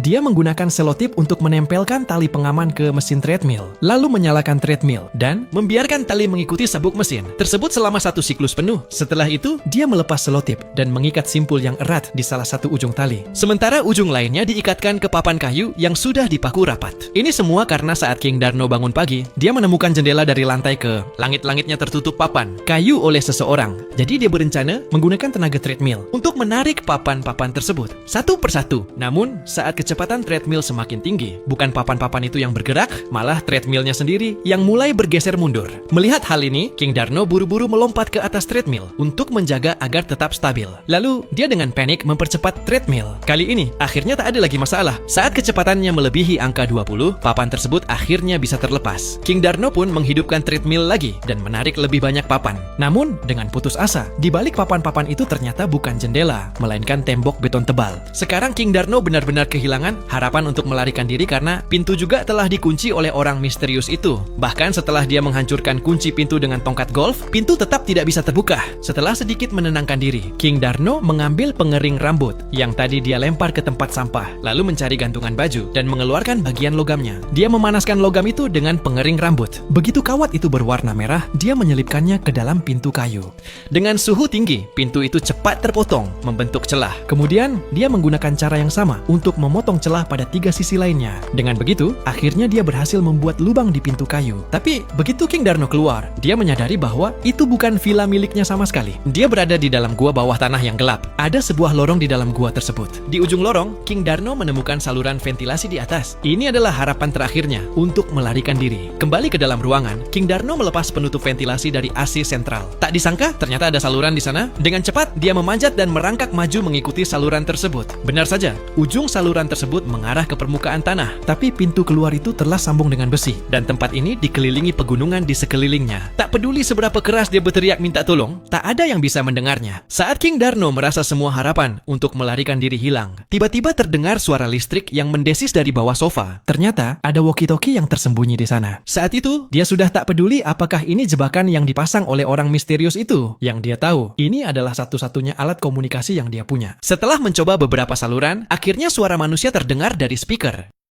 Dia menggunakan selotip untuk menempelkan tali pengaman ke mesin treadmill, lalu menyalakan treadmill, dan membiarkan tali mengikuti sabuk mesin tersebut selama satu siklus penuh. Setelah itu, dia melepas selotip dan mengikat simpul yang erat di salah satu ujung tali. Sementara ujung lainnya diikatkan ke papan kayu yang sudah dipaku rapat. Ini semua karena saat King Darno bangun pagi, dia menemukan jendela dari lantai ke langit-langitnya tertutup papan kayu oleh seseorang. Jadi dia berencana menggunakan tenaga treadmill untuk menarik papan-papan tersebut satu persatu. Namun, saat kecepatan treadmill semakin tinggi, bukan papan-papan itu yang bergerak, malah treadmillnya sendiri yang mulai bergeser mundur. Melihat hal ini, King Darno buru-buru melompat ke atas treadmill untuk menjaga agar tetap stabil. Lalu, dia dengan panik mempercepat treadmill. Kali ini, akhirnya tak ada lagi masalah. Saat kecepatannya melebihi angka 20, papan tersebut akhirnya bisa terlepas. King Darno pun menghidupkan treadmill lagi dan menarik lebih banyak papan. Namun, dengan putus asa, di balik papan-papan itu ternyata bukan jendela, melainkan tembok beton tebal. Sekarang King Darno benar-benar kehilangan harapan untuk melarikan diri karena pintu juga telah dikunci oleh orang misterius itu. Bahkan setelah dia menghancurkan kunci pintu dengan tongkat golf, pintu tetap tidak bisa terbuka. Setelah sedikit menenangkan diri, King Darno mengambil pengering rambut yang tadi dia lempar ke tempat sampah, lalu mencari gantungan baju dan mengeluarkan bagian logamnya. Dia memanaskan logam itu dengan pengering rambut. Begitu kawat itu berwarna merah, dia menyelipkannya ke dalam pintu kayu. Dengan suhu tinggi, pintu itu cepat terpotong, membentuk celah. Kemudian, dia menggunakan cara yang sama untuk memotong celah pada 3 sisi lainnya. Dengan begitu, akhirnya dia berhasil membuat lubang di pintu kayu. Tapi, begitu King Darno keluar, dia menyadari bahwa itu bukan villa miliknya sama sekali. Dia berada di dalam gua bawah tanah yang gelap. Ada sebuah lorong di dalam gua tersebut. Di ujung lorong, King Darno menemukan saluran ventilasi di atas. Ini adalah harapan terakhirnya untuk melarikan diri. Kembali ke dalam ruangan, King Darno melepas penutup ventilasi dari AC sentral. Tak disangka, ternyata ada saluran di sana. Dengan cepat, dia memanjat dan merangkak maju mengikuti saluran tersebut. Benar saja, ujung saluran tersebut mengarah ke permukaan tanah. Tapi pintu keluar itu telah sambung dengan besi. Dan tempat ini dikelilingi pegunungan di sekelilingnya. Tak peduli seberapa keras dia berteriak minta tolong, tak ada yang bisa mendengarnya. Saat King Darno merasa semua harapan untuk melarikan diri hilang, tiba-tiba terdengar suara listrik yang mendesis dari bawah sofa. Ternyata ada walkie-talkie yang tersembunyi di sana. Saat itu, dia sudah tak peduli apakah ini jebakan yang dipasang oleh orang misterius itu. Yang dia tahu, ini adalah satu-satunya alat komunikasi yang dia punya. Setelah mencoba beberapa saluran, akhirnya suara manusia terdengar dari speaker.